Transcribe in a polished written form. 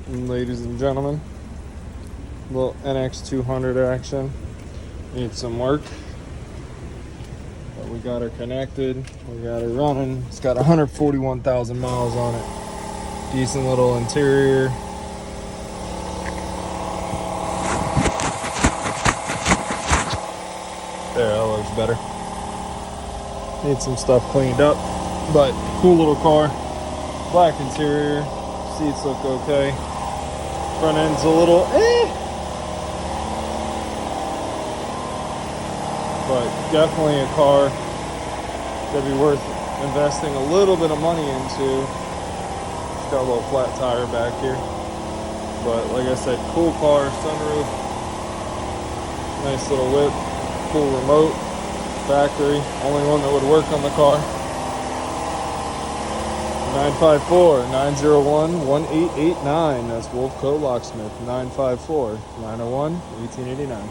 Ladies and gentlemen, little nx200 action. Needs some work, but we got her connected, we got her running. It's got 141,000 miles on it. Decent little interior. There, that looks better. Needs some stuff cleaned up, but cool little car. Black interior, seats look okay. Front end's a little but definitely a car that'd be worth investing a little bit of money into. It's got a little flat tire back here, but like I said, cool car, sunroof, nice little whip, cool remote, factory, only one that would work on the car. 954-901-1889. That's Wolff Locksmith. 954-901-1889.